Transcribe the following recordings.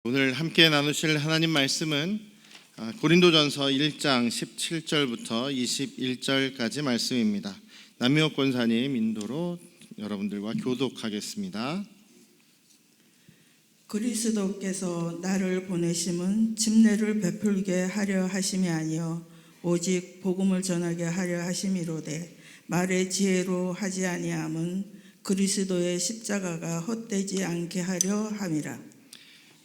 오늘 함께 나누실 하나님 말씀은 고린도전서 1장 17절부터 21절까지 말씀입니다. 남미옥 권사님 인도로 여러분들과 교독하겠습니다. 그리스도께서 나를 보내심은 집례를 베풀게 하려 하심이 아니요 오직 복음을 전하게 하려 하심이로되 말의 지혜로 하지 아니함은 그리스도의 십자가가 헛되지 않게 하려 함이라.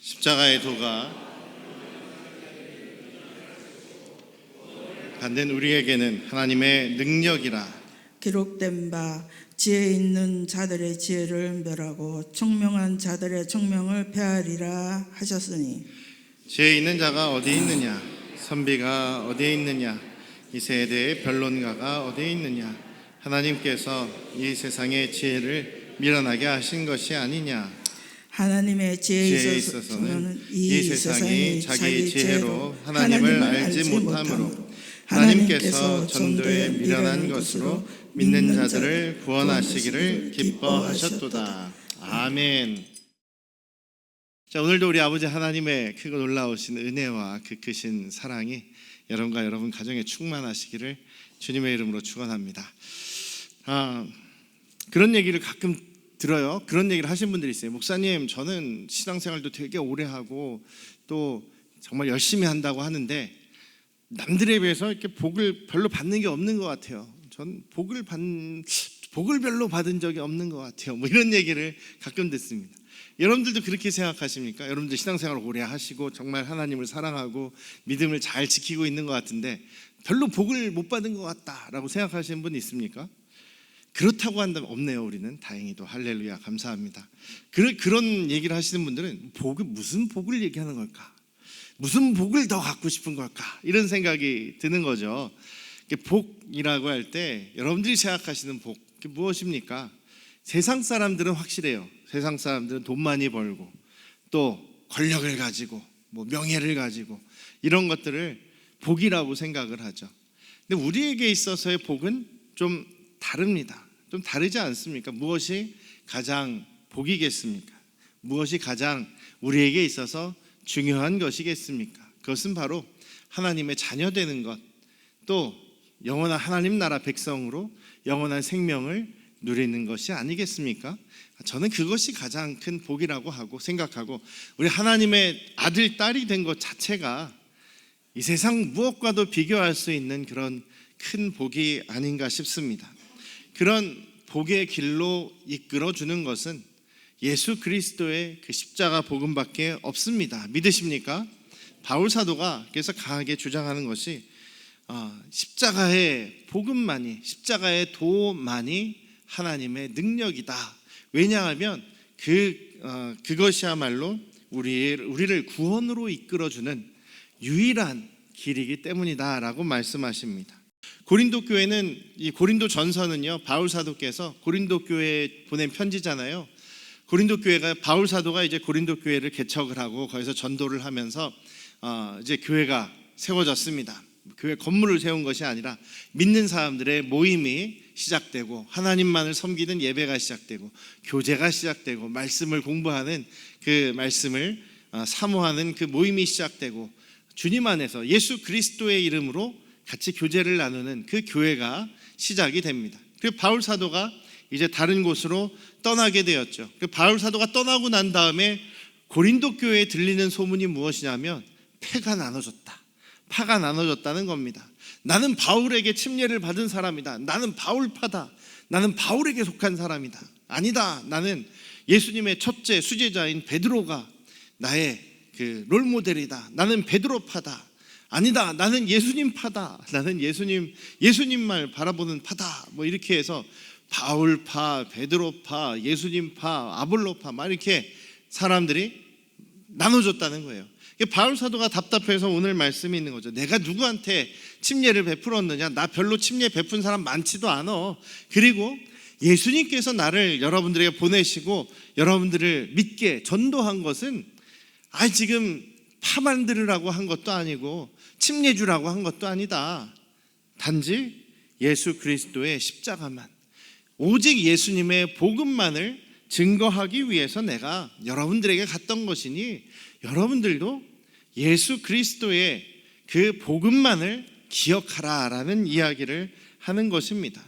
십자가의 도가 받는 우리에게는 하나님의 능력이라. 기록된 바 지혜 있는 자들의 지혜를 멸하고 총명한 자들의 총명을 폐하리라 하셨으니 지혜 있는 자가 어디 있느냐? 선비가 어디에 있느냐? 이 세대의 변론가가 어디에 있느냐? 하나님께서 이 세상의 지혜를 밀어나게 하신 것이 아니냐? 하나님의 지혜에 있어서는 이 세상이 자기 지혜로 하나님을 알지 못하므로 하나님께서 전도에 미련한 것으로 믿는 자들을 구원하시기를 기뻐하셨도다. 아멘. 자, 오늘도 우리 아버지 하나님의 크고 놀라우신 은혜와 그 크신 사랑이 여러분과 여러분 가정에 충만하시기를 주님의 이름으로 축원합니다. 그런 얘기를 가끔 들어요. 그런 얘기를 하신 분들이 있어요. 목사님, 저는 신앙생활도 되게 오래 하고 또 정말 열심히 한다고 하는데 남들에 비해서 이렇게 복을 별로 받는 게 없는 것 같아요. 전 복을 별로 받은 적이 없는 것 같아요. 뭐 이런 얘기를 가끔 듣습니다. 여러분들도 그렇게 생각하십니까? 여러분들 신앙생활 오래 하시고 정말 하나님을 사랑하고 믿음을 잘 지키고 있는 것 같은데 별로 복을 못 받은 것 같다라고 생각하시는 분 있습니까? 그렇다고 한다면 없네요. 우리는 다행히도 할렐루야 감사합니다. 그런 얘기를 하시는 분들은 무슨 복을 얘기하는 걸까? 무슨 복을 더 갖고 싶은 걸까? 이런 생각이 드는 거죠. 복이라고 할 때 여러분들이 생각하시는 복 무엇입니까? 세상 사람들은 확실해요. 세상 사람들은 돈 많이 벌고 또 권력을 가지고 뭐 명예를 가지고 이런 것들을 복이라고 생각을 하죠. 근데 우리에게 있어서의 복은 좀 다릅니다. 좀 다르지 않습니까? 무엇이 가장 복이겠습니까? 무엇이 가장 우리에게 있어서 중요한 것이겠습니까? 그것은 바로 하나님의 자녀 되는 것, 또 영원한 하나님 나라 백성으로 영원한 생명을 누리는 것이 아니겠습니까? 저는 그것이 가장 큰 복이라고 하고 생각하고 우리 하나님의 아들, 딸이 된 것 자체가 이 세상 무엇과도 비교할 수 있는 그런 큰 복이 아닌가 싶습니다. 그런 복의 길로 이끌어주는 것은 예수 그리스도의 그 십자가 복음밖에 없습니다. 믿으십니까? 바울 사도가 그래서 강하게 주장하는 것이 십자가의 복음만이, 십자가의 도만이 하나님의 능력이다. 왜냐하면 그것이야말로 우리를 구원으로 이끌어주는 유일한 길이기 때문이다라고 말씀하십니다. 고린도 교회는 이 고린도 전서는요, 바울 사도께서 고린도 교회에 보낸 편지잖아요. 고린도 교회가 바울 사도가 이제 고린도 교회를 개척을 하고 거기서 전도를 하면서 이제 교회가 세워졌습니다. 교회 건물을 세운 것이 아니라 믿는 사람들의 모임이 시작되고 하나님만을 섬기는 예배가 시작되고 교제가 시작되고 말씀을 공부하는 그 말씀을 사모하는 그 모임이 시작되고 주님 안에서 예수 그리스도의 이름으로 같이 교제를 나누는 그 교회가 시작이 됩니다. 그 바울 사도가 이제 다른 곳으로 떠나게 되었죠. 그 바울 사도가 떠나고 난 다음에 고린도 교회에 들리는 소문이 무엇이냐면 패가 나눠졌다는 겁니다. 나는 바울에게 침례를 받은 사람이다. 나는 바울파다. 나는 바울에게 속한 사람이다. 아니다. 나는 예수님의 첫째 수제자인 베드로가 나의 그 롤모델이다. 나는 베드로파다. 아니다. 나는 예수님파다. 나는 예수님만 바라보는 파다. 뭐 이렇게 해서 바울파, 베드로파, 예수님파, 아볼로파 막 이렇게 사람들이 나눠졌다는 거예요. 바울 사도가 답답해서 오늘 말씀이 있는 거죠. 내가 누구한테 침례를 베풀었느냐? 나 별로 침례 베푼 사람 많지도 않아. 그리고 예수님께서 나를 여러분들에게 보내시고 여러분들을 믿게 전도한 것은 지금 파 만들으라고 한 것도 아니고 침례 주라고 한 것도 아니다. 단지 예수 그리스도의 십자가만, 오직 예수님의 복음만을 증거하기 위해서 내가 여러분들에게 갔던 것이니 여러분들도 예수 그리스도의 그 복음만을 기억하라라는 이야기를 하는 것입니다.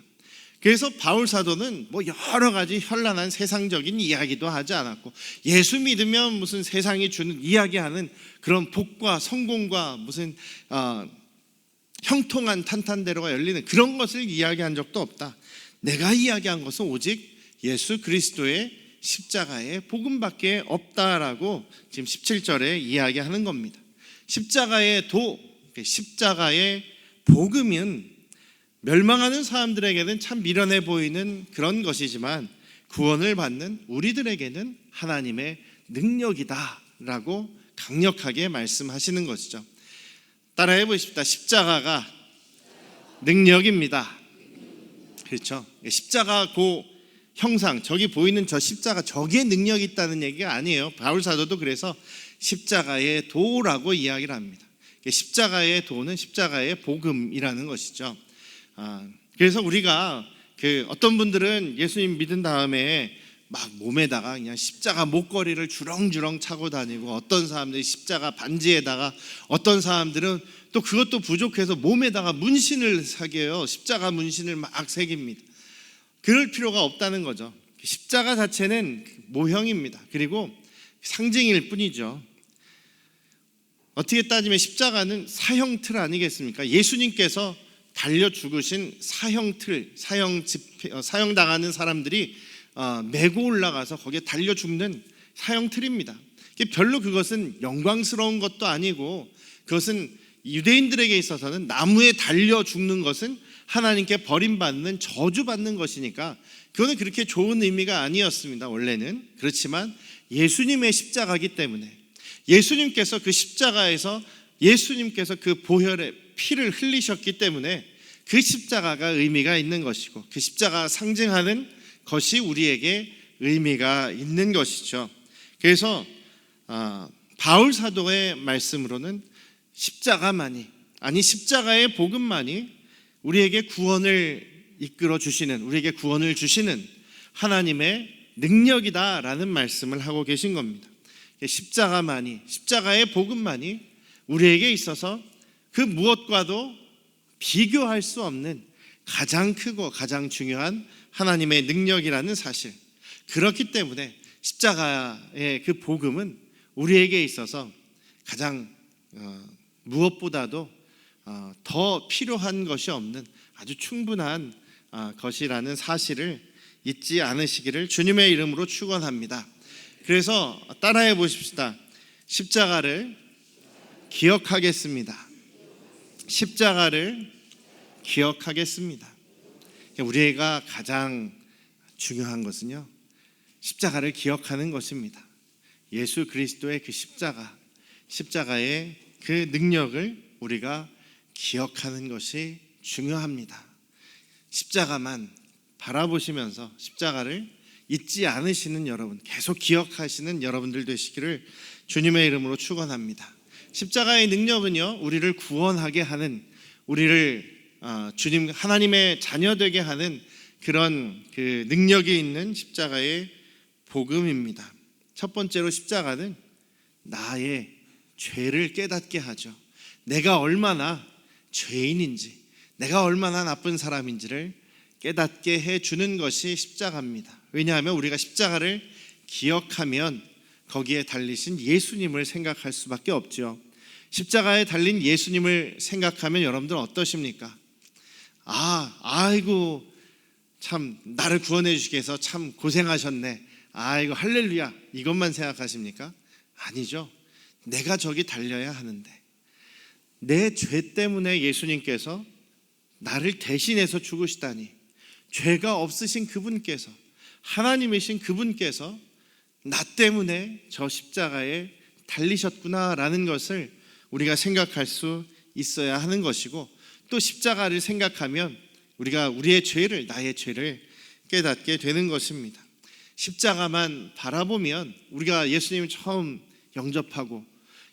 그래서 바울 사도는 뭐 여러 가지 현란한 세상적인 이야기도 하지 않았고, 예수 믿으면 무슨 세상이 주는 이야기하는 그런 복과 성공과 무슨 형통한 탄탄대로가 열리는 그런 것을 이야기한 적도 없다. 내가 이야기한 것은 오직 예수 그리스도의 십자가의 복음밖에 없다라고 지금 17절에 이야기하는 겁니다. 십자가의 십자가의 복음은 멸망하는 사람들에게는 참 미련해 보이는 그런 것이지만 구원을 받는 우리들에게는 하나님의 능력이다라고 강력하게 말씀하시는 것이죠. 따라해 보십시다. 십자가가 능력입니다. 그렇죠? 십자가 그 형상, 저기 보이는 저 십자가, 저기에 능력이 있다는 얘기가 아니에요. 바울 사도도 그래서 십자가의 도라고 이야기를 합니다. 십자가의 도는 십자가의 복음이라는 것이죠. 그래서 우리가 어떤 분들은 예수님 믿은 다음에 막 몸에다가 그냥 십자가 목걸이를 주렁주렁 차고 다니고, 어떤 사람들이 십자가 반지에다가, 어떤 사람들은 또 그것도 부족해서 몸에다가 문신을 새겨요. 십자가 문신을 막 새깁니다. 그럴 필요가 없다는 거죠. 십자가 자체는 모형입니다. 그리고 상징일 뿐이죠. 어떻게 따지면 십자가는 사형틀 아니겠습니까? 예수님께서 달려 죽으신 사형틀, 사형당하는 사람들이 메고 올라가서 거기에 달려 죽는 사형틀입니다. 별로 그것은 영광스러운 것도 아니고, 그것은 유대인들에게 있어서는 나무에 달려 죽는 것은 하나님께 버림받는, 저주받는 것이니까 그거는 그렇게 좋은 의미가 아니었습니다. 원래는. 그렇지만 예수님의 십자가이기 때문에, 예수님께서 그 십자가에서 예수님께서 그 보혈의 피를 흘리셨기 때문에 그 십자가가 의미가 있는 것이고, 그 십자가 상징하는 것이 우리에게 의미가 있는 것이죠. 그래서 바울 사도의 말씀으로는 십자가만이, 아니 십자가의 복음만이 우리에게 구원을 이끌어 주시는, 우리에게 구원을 주시는 하나님의 능력이다라는 말씀을 하고 계신 겁니다. 십자가만이, 십자가의 복음만이 우리에게 있어서 그 무엇과도 비교할 수 없는 가장 크고 가장 중요한 하나님의 능력이라는 사실, 그렇기 때문에 십자가의 그 복음은 우리에게 있어서 가장 무엇보다도 더 필요한 것이 없는 아주 충분한 것이라는 사실을 잊지 않으시기를 주님의 이름으로 축원합니다. 그래서 따라해 보십시다. 십자가를 기억하겠습니다. 십자가를 기억하겠습니다. 우리가 가장 중요한 것은요, 십자가를 기억하는 것입니다. 예수 그리스도의 그 십자가의 그 능력을 우리가 기억하는 것이 중요합니다. 십자가만 바라보시면서 십자가를 잊지 않으시는 여러분, 계속 기억하시는 여러분들 되시기를 주님의 이름으로 축원합니다. 십자가의 능력은요, 우리를 구원하게 하는, 우리를 주님 하나님의 자녀 되게 하는 그런 그 능력이 있는 십자가의 복음입니다. 첫 번째로 십자가는 나의 죄를 깨닫게 하죠. 내가 얼마나 죄인인지, 내가 얼마나 나쁜 사람인지를 깨닫게 해주는 것이 십자가입니다. 왜냐하면 우리가 십자가를 기억하면 거기에 달리신 예수님을 생각할 수밖에 없죠. 십자가에 달린 예수님을 생각하면 여러분들 어떠십니까? 아이고 참 나를 구원해 주시기 위해서 참 고생하셨네, 아이고 할렐루야, 이것만 생각하십니까? 아니죠. 내가 저기 달려야 하는데, 내 죄 때문에 예수님께서 나를 대신해서 죽으시다니, 죄가 없으신 그분께서, 하나님이신 그분께서 나 때문에 저 십자가에 달리셨구나라는 것을 우리가 생각할 수 있어야 하는 것이고, 또 십자가를 생각하면 우리가 우리의 죄를, 나의 죄를 깨닫게 되는 것입니다. 십자가만 바라보면, 우리가 예수님을 처음 영접하고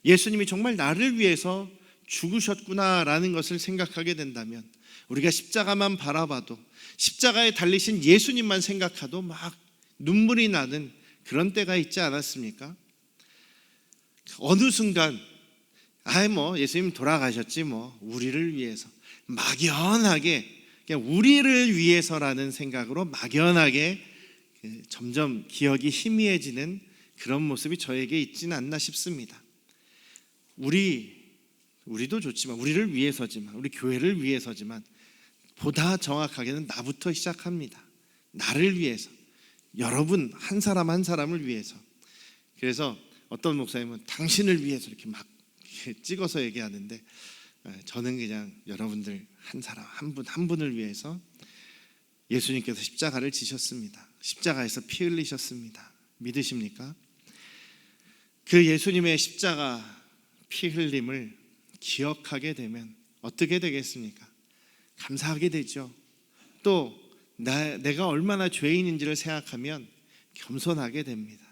예수님이 정말 나를 위해서 죽으셨구나라는 것을 생각하게 된다면, 우리가 십자가만 바라봐도, 십자가에 달리신 예수님만 생각해도 막 눈물이 나는 그런 때가 있지 않았습니까? 어느 순간 예수님 돌아가셨지 우리를 위해서 막연하게 그냥 우리를 위해서라는 생각으로 막연하게 점점 기억이 희미해지는 그런 모습이 저에게 있지는 않나 싶습니다. 우리도 좋지만 우리를 위해서지만 우리 교회를 위해서지만 보다 정확하게는 나부터 시작합니다. 나를 위해서, 여러분 한 사람 한 사람을 위해서. 그래서 어떤 목사님은 당신을 위해서 이렇게 막 찍어서 얘기하는데 저는 그냥 여러분들 한 사람 한 분 한 분을 위해서 예수님께서 십자가를 지셨습니다. 십자가에서 피 흘리셨습니다. 믿으십니까? 그 예수님의 십자가 피 흘림을 기억하게 되면 어떻게 되겠습니까? 감사하게 되죠. 또 내가 얼마나 죄인인지를 생각하면 겸손하게 됩니다.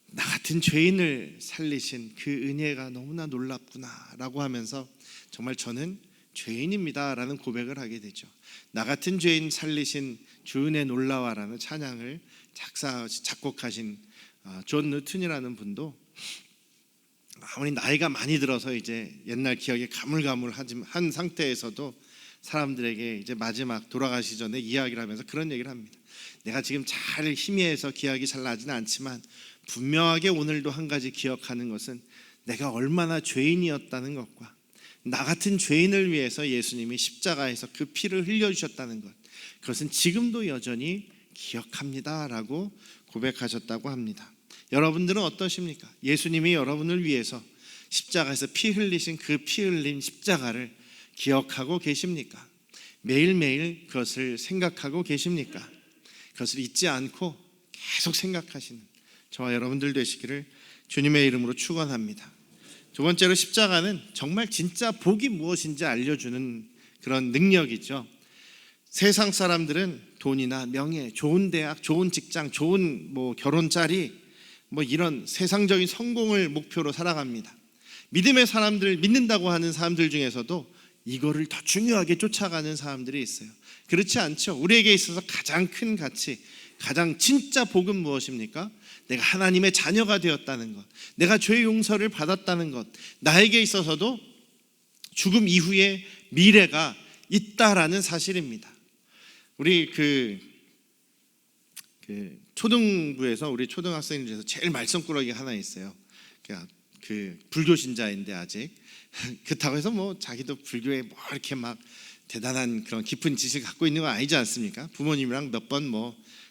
나 같은 죄인을 살리신 그 은혜가 너무나 놀랍구나라고 하면서 정말 저는 죄인입니다라는 고백을 하게 되죠. 나 같은 죄인 살리신 주 은혜 놀라와라는 찬양을 작곡하신 존 느튼이라는 분도 아무리 나이가 많이 들어서 이제 옛날 기억에 가물가물한 상태에서도 사람들에게 이제 마지막 돌아가시 전에 이야기를 하면서 그런 얘기를 합니다. 내가 지금 잘 희미해서 기억이 잘 나지는 않지만 분명하게 오늘도 한 가지 기억하는 것은 내가 얼마나 죄인이었다는 것과 나 같은 죄인을 위해서 예수님이 십자가에서 그 피를 흘려주셨다는 것, 그것은 지금도 여전히 기억합니다라고 고백하셨다고 합니다. 여러분들은 어떠십니까? 예수님이 여러분을 위해서 십자가에서 피 흘리신 그 피 흘린 십자가를 기억하고 계십니까? 매일매일 그것을 생각하고 계십니까? 그것을 잊지 않고 계속 생각하시는 저와 여러분들 되시기를 주님의 이름으로 축원합니다. 두 번째로 십자가는 정말 진짜 복이 무엇인지 알려주는 그런 능력이죠. 세상 사람들은 돈이나 명예, 좋은 대학, 좋은 직장, 좋은 결혼 자리 이런 세상적인 성공을 목표로 살아갑니다. 믿음의 사람들, 믿는다고 하는 사람들 중에서도 이거를 더 중요하게 쫓아가는 사람들이 있어요. 그렇지 않죠. 우리에게 있어서 가장 큰 가치, 가장 진짜 복은 무엇입니까? 내가 하나님의 자녀가 되었다는 것, 내가 죄 용서를 받았다는 것, 나에게 있어서도 죽음 이후에 미래가 있다라는 사실입니다. 우리 초등부에서 우리 초등학생들 중에서 제일 말썽꾸러기 하나 있어요. 그 불교 신자인데 아직 그렇다고 해서 자기도 불교에 이렇게 막 대단한 그런 깊은 지식을 갖고 있는 건 아니지 않습니까? 부모님이랑 몇 번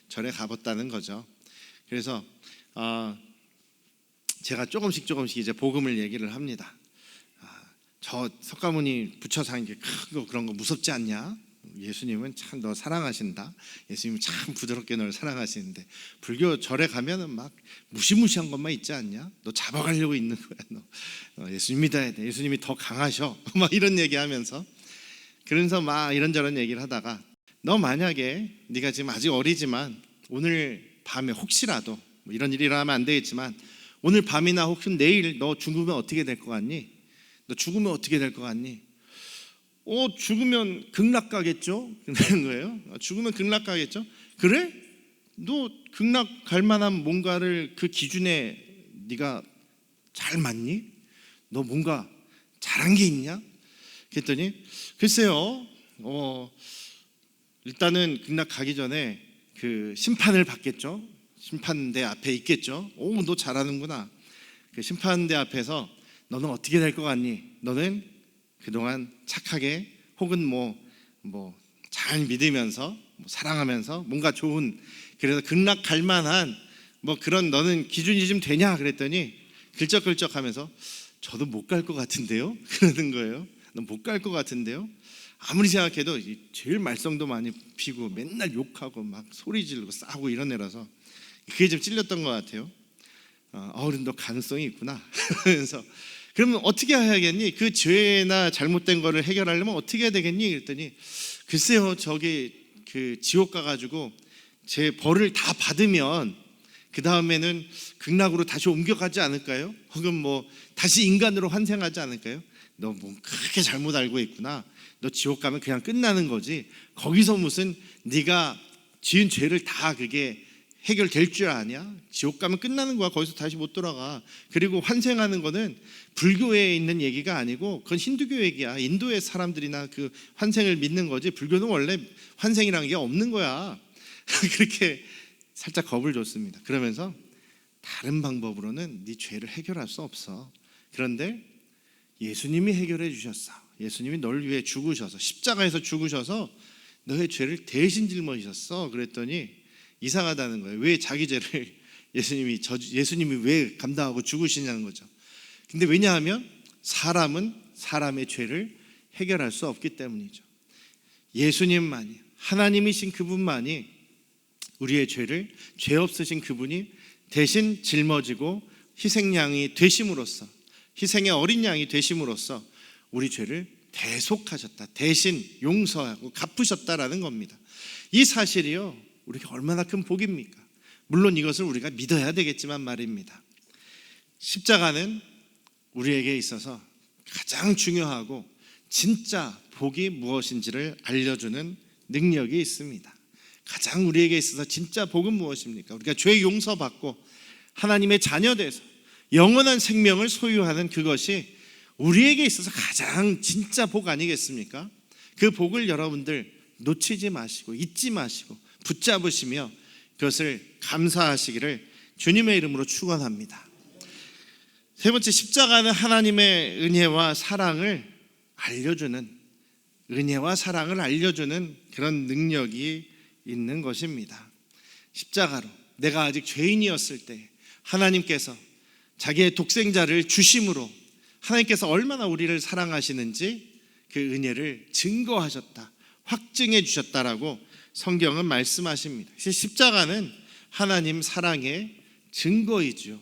절에 가봤다는 거죠. 그래서 제가 조금씩 이제 복음을 얘기를 합니다. 저 석가모니 부처 사는 게 크고 그런 거 무섭지 않냐? 예수님은 참 너 사랑하신다. 예수님은 참 부드럽게 너를 사랑하시는데 불교 절에 가면은 막 무시무시한 것만 있지 않냐? 너 잡아가려고 있는 거야. 너 예수님 믿어야 돼. 예수님이 더 강하셔. 막 이런 얘기하면서 그래서 막 이런저런 얘기를 하다가 너 만약에 네가 지금 아직 어리지만 오늘 밤에 혹시라도 이런 일이 일어나면 안 되겠지만 오늘 밤이나 혹시 내일 너 죽으면 어떻게 될 것 같니? 너 죽으면 어떻게 될 것 같니? 죽으면 극락 가겠죠? 그런 거예요. 죽으면 극락 가겠죠? 그래? 너 극락 갈 만한 뭔가를 그 기준에 네가 잘 맞니? 너 뭔가 잘한 게 있냐? 그랬더니 글쎄요. 일단은 극락 가기 전에 그 심판을 받겠죠. 심판대 앞에 있겠죠. 너 잘하는구나. 그 심판대 앞에서 너는 어떻게 될 것 같니? 너는 그동안 착하게 혹은 잘 믿으면서 사랑하면서 뭔가 좋은 그래서 극락 갈 만한 그런 너는 기준이 좀 되냐? 그랬더니 글쩍글쩍하면서 저도 못 갈 것 같은데요? 그러는 거예요. 너 못 갈 것 같은데요? 아무리 생각해도 제일 말썽도 많이 피고 맨날 욕하고 막 소리 지르고 싸우고 이런 애라서 그게 좀 찔렸던 것 같아요. 어른도 가능성이 있구나. 그래서 그러면 어떻게 해야겠니? 그 죄나 잘못된 거를 해결하려면 어떻게 해야 되겠니? 그랬더니 글쎄요, 저기 그 지옥 가가지고 제 벌을 다 받으면 그 다음에는 극락으로 다시 옮겨가지 않을까요? 혹은 다시 인간으로 환생하지 않을까요? 너 그렇게 잘못 알고 있구나. 너 지옥 가면 그냥 끝나는 거지. 거기서 무슨 네가 지은 죄를 다 그게 해결될 줄 아냐? 지옥 가면 끝나는 거야. 거기서 다시 못 돌아가. 그리고 환생하는 거는 불교에 있는 얘기가 아니고 그건 힌두교 얘기야. 인도의 사람들이나 그 환생을 믿는 거지, 불교는 원래 환생이라는 게 없는 거야. 그렇게 살짝 겁을 줬습니다. 그러면서 다른 방법으로는 네 죄를 해결할 수 없어. 그런데 예수님이 해결해 주셨어. 예수님이 널 위해 죽으셔서, 십자가에서 죽으셔서 너의 죄를 대신 짊어지셨어. 그랬더니 이상하다는 거예요. 왜 자기 죄를 예수님이 왜 감당하고 죽으시냐는 거죠. 근데 왜냐하면 사람은 사람의 죄를 해결할 수 없기 때문이죠. 예수님만이, 하나님이신 그분만이 우리의 죄를, 죄 없으신 그분이 대신 짊어지고 희생양이 되심으로써, 희생의 어린 양이 되심으로써 우리 죄를 대속하셨다, 대신 용서하고 갚으셨다라는 겁니다. 이 사실이요, 우리가 얼마나 큰 복입니까? 물론 이것을 우리가 믿어야 되겠지만 말입니다. 십자가는 우리에게 있어서 가장 중요하고 진짜 복이 무엇인지를 알려주는 능력이 있습니다. 가장 우리에게 있어서 진짜 복은 무엇입니까? 우리가 죄 용서받고 하나님의 자녀 돼서 영원한 생명을 소유하는 그것이 우리에게 있어서 가장 진짜 복 아니겠습니까? 그 복을 여러분들 놓치지 마시고 잊지 마시고 붙잡으시며 그것을 감사하시기를 주님의 이름으로 축원합니다. 세 번째, 십자가는 하나님의 은혜와 사랑을 알려주는, 은혜와 사랑을 알려주는 그런 능력이 있는 것입니다. 십자가로 내가 아직 죄인이었을 때 하나님께서 자기의 독생자를 주심으로 하나님께서 얼마나 우리를 사랑하시는지 그 은혜를 증거하셨다, 확증해 주셨다라고 성경은 말씀하십니다. 십자가는 하나님 사랑의 증거이죠.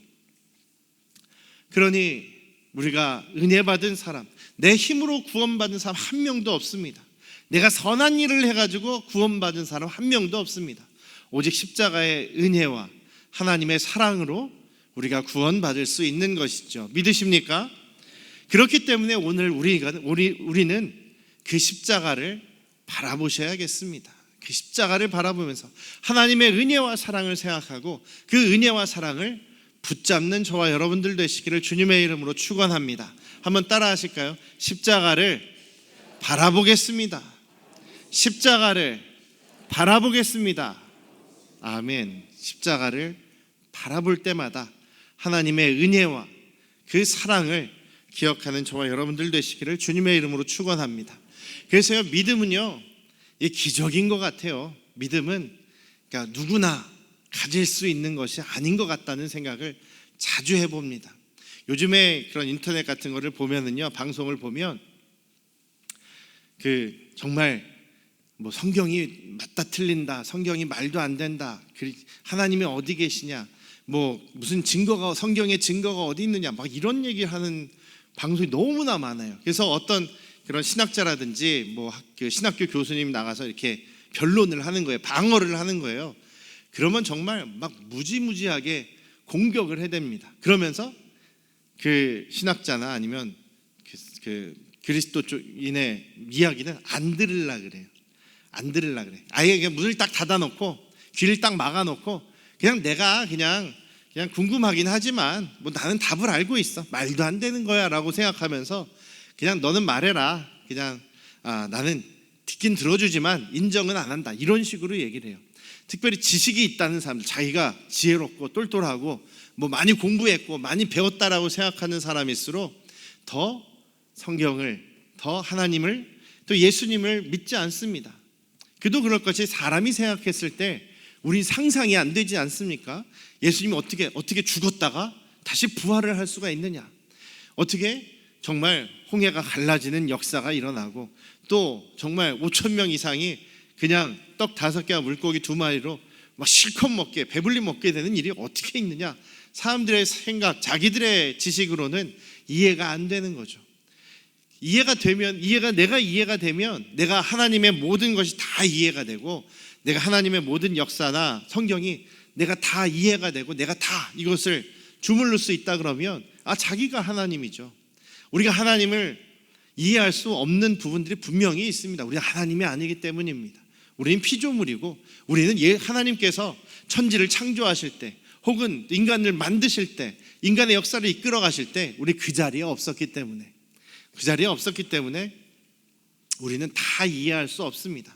그러니 우리가 은혜 받은 사람, 내 힘으로 구원받은 사람 한 명도 없습니다. 내가 선한 일을 해가지고 구원받은 사람 한 명도 없습니다. 오직 십자가의 은혜와 하나님의 사랑으로 우리가 구원받을 수 있는 것이죠. 믿으십니까? 그렇기 때문에 오늘 우리는 그 십자가를 바라보셔야겠습니다. 그 십자가를 바라보면서 하나님의 은혜와 사랑을 생각하고 그 은혜와 사랑을 붙잡는 저와 여러분들 되시기를 주님의 이름으로 축원합니다. 한번 따라 하실까요? 십자가를 바라보겠습니다. 십자가를 바라보겠습니다. 아멘. 십자가를 바라볼 때마다 하나님의 은혜와 그 사랑을 기억하는 저와 여러분들 되시기를 주님의 이름으로 축원합니다. 그래서요, 믿음은요, 이게 기적인 것 같아요. 믿음은 그러니까 누구나 가질 수 있는 것이 아닌 것 같다는 생각을 자주 해봅니다. 요즘에 그런 인터넷 같은 거를 보면은요, 방송을 보면 그 정말 뭐 성경이 맞다 틀린다, 성경이 말도 안 된다, 하나님이 어디 계시냐, 뭐 무슨 증거가, 성경의 증거가 어디 있느냐, 막 이런 얘기하는 방송이 너무나 많아요. 그래서 어떤 그런 신학자라든지 뭐 그 신학교 교수님 나가서 이렇게 변론을 하는 거예요. 방어를 하는 거예요. 그러면 정말 막 무지무지하게 공격을 해댑니다. 그러면서 그 신학자나 아니면 그 그리스도인의 이야기는 안 들으려 그래요. 안 들으려 그래. 아예 그냥 문을 딱 닫아놓고 귀를 딱 막아놓고 그냥 내가 그냥 궁금하긴 하지만 뭐 나는 답을 알고 있어. 말도 안 되는 거야라고 생각하면서 그냥 너는 말해라. 그냥 나는 듣긴 들어주지만 인정은 안 한다. 이런 식으로 얘기를 해요. 특별히 지식이 있다는 사람들, 자기가 지혜롭고 똘똘하고 뭐 많이 공부했고 많이 배웠다라고 생각하는 사람일수록 더 성경을, 더 하나님을, 또 예수님을 믿지 않습니다. 그도 그럴 것이 사람이 생각했을 때 우리 상상이 안 되지 않습니까? 예수님이 어떻게 죽었다가 다시 부활을 할 수가 있느냐? 어떻게 정말 홍해가 갈라지는 역사가 일어나고 또 정말 5,000명 이상이 그냥 떡 5개와 물고기 2마리로 막 실컷 먹게, 배불리 먹게 되는 일이 어떻게 있느냐? 사람들의 생각, 자기들의 지식으로는 이해가 안 되는 거죠. 내가 이해가 되면 내가 하나님의 모든 것이 다 이해가 되고, 내가 하나님의 모든 역사나 성경이 내가 다 이해가 되고 내가 다 이것을 주물를 수 있다 그러면 자기가 하나님이죠. 우리가 하나님을 이해할 수 없는 부분들이 분명히 있습니다. 우리가 하나님이 아니기 때문입니다. 우리는 피조물이고 우리는 하나님께서 천지를 창조하실 때, 혹은 인간을 만드실 때, 인간의 역사를 이끌어 가실 때 우리 그 자리에 없었기 때문에, 우리는 다 이해할 수 없습니다.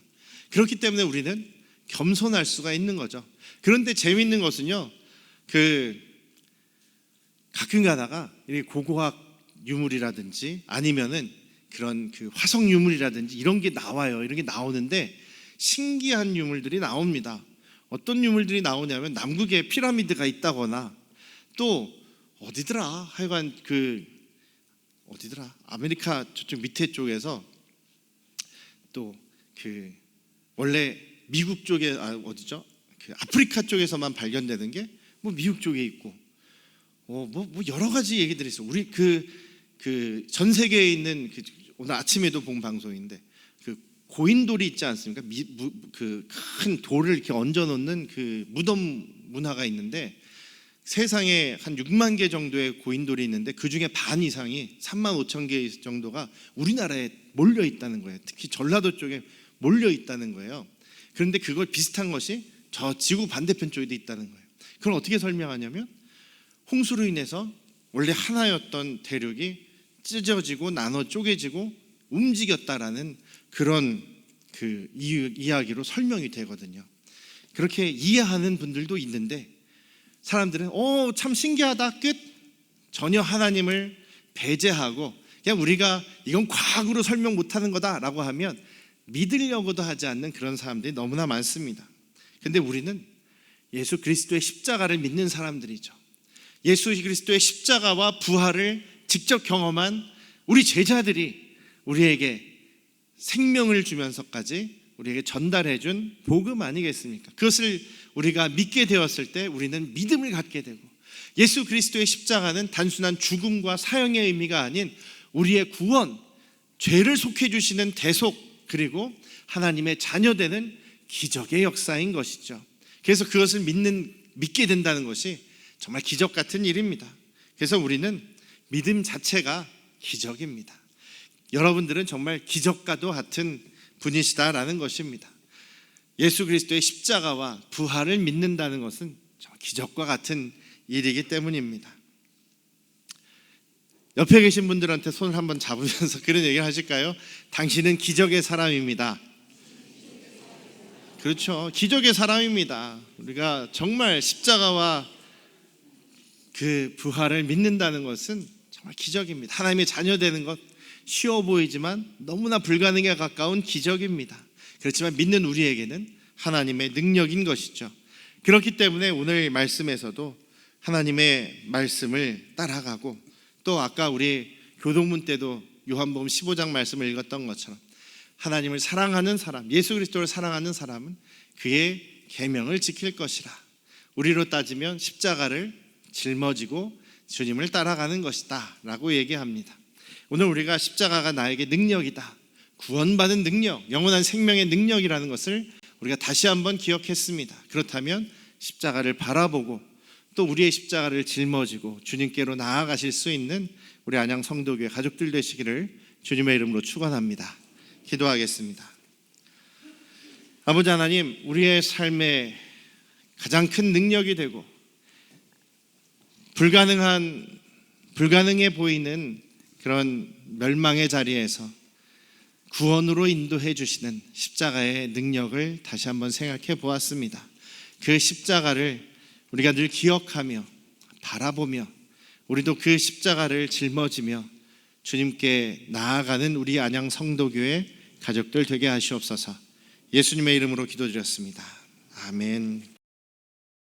그렇기 때문에 우리는 겸손할 수가 있는 거죠. 그런데 재미있는 것은요, 가끔 가다가 고고학 유물이라든지 아니면은 그런 화석 유물이라든지 이런 게 나와요. 이런 게 나오는데 신기한 유물들이 나옵니다. 어떤 유물들이 나오냐면 남극에 피라미드가 있다거나, 또 어디더라? 하여간 아메리카 저쪽 밑에 쪽에서 또 원래 미국 쪽에 어디죠? 아프리카 쪽에서만 발견되는 게 뭐 미국 쪽에 있고, 뭐 여러 가지 얘기들이 있어. 우리 전 세계에 있는 오늘 아침에도 본 방송인데 고인돌이 있지 않습니까? 큰 돌을 이렇게 얹어 놓는 무덤 문화가 있는데, 세상에 한 6만 개 정도의 고인돌이 있는데 그 중에 반 이상이 3만 5천 개 정도가 우리나라에 몰려 있다는 거예요. 특히 전라도 쪽에 몰려 있다는 거예요. 그런데 그걸 비슷한 것이 저 지구 반대편 쪽에도 있다는 거예요. 그걸 어떻게 설명하냐면, 홍수로 인해서 원래 하나였던 대륙이 찢어지고 나눠 쪼개지고 움직였다라는 그런 이야기로 설명이 되거든요. 그렇게 이해하는 분들도 있는데, 사람들은 참 신기하다 끝. 전혀 하나님을 배제하고 그냥 우리가 이건 과학으로 설명 못하는 거다라고 하면 믿으려고도 하지 않는 그런 사람들이 너무나 많습니다. 근데 우리는 예수 그리스도의 십자가를 믿는 사람들이죠. 예수 그리스도의 십자가와 부활을 직접 경험한 우리 제자들이 우리에게 생명을 주면서까지 우리에게 전달해 준 복음 아니겠습니까? 그것을 우리가 믿게 되었을 때 우리는 믿음을 갖게 되고, 예수 그리스도의 십자가는 단순한 죽음과 사형의 의미가 아닌 우리의 구원, 죄를 속해 주시는 대속, 그리고 하나님의 자녀되는 기적의 역사인 것이죠. 그래서 그것을 믿게 된다는 것이 정말 기적 같은 일입니다. 그래서 우리는 믿음 자체가 기적입니다. 여러분들은 정말 기적과도 같은 분이시다라는 것입니다. 예수 그리스도의 십자가와 부활을 믿는다는 것은 정말 기적과 같은 일이기 때문입니다. 옆에 계신 분들한테 손을 한번 잡으면서 그런 얘기를 하실까요? 당신은 기적의 사람입니다. 그렇죠. 기적의 사람입니다. 우리가 정말 십자가와 부활을 믿는다는 것은 정말 기적입니다. 하나님의 자녀 되는 것 쉬워 보이지만 너무나 불가능에 가까운 기적입니다. 그렇지만 믿는 우리에게는 하나님의 능력인 것이죠. 그렇기 때문에 오늘 말씀에서도 하나님의 말씀을 따라가고, 또 아까 우리 교동문 때도 요한복음 15장 말씀을 읽었던 것처럼 하나님을 사랑하는 사람, 예수 그리스도를 사랑하는 사람은 그의 계명을 지킬 것이라. 우리로 따지면 십자가를 짊어지고 주님을 따라가는 것이다 라고 얘기합니다. 오늘 우리가 십자가가 나에게 능력이다, 구원받은 능력, 영원한 생명의 능력이라는 것을 우리가 다시 한번 기억했습니다. 그렇다면 십자가를 바라보고 또 우리의 십자가를 짊어지고 주님께로 나아가실 수 있는 우리 안양 성도교회 가족들 되시기를 주님의 이름으로 축원합니다. 기도하겠습니다. 아버지 하나님, 우리의 삶에 가장 큰 능력이 되고 불가능해 보이는 그런 멸망의 자리에서 구원으로 인도해 주시는 십자가의 능력을 다시 한번 생각해 보았습니다. 그 십자가를 우리가 늘 기억하며 바라보며 우리도 그 십자가를 짊어지며 주님께 나아가는 우리 안양 성도교회 가족들 되게 하시옵소서. 예수님의 이름으로 기도드렸습니다. 아멘.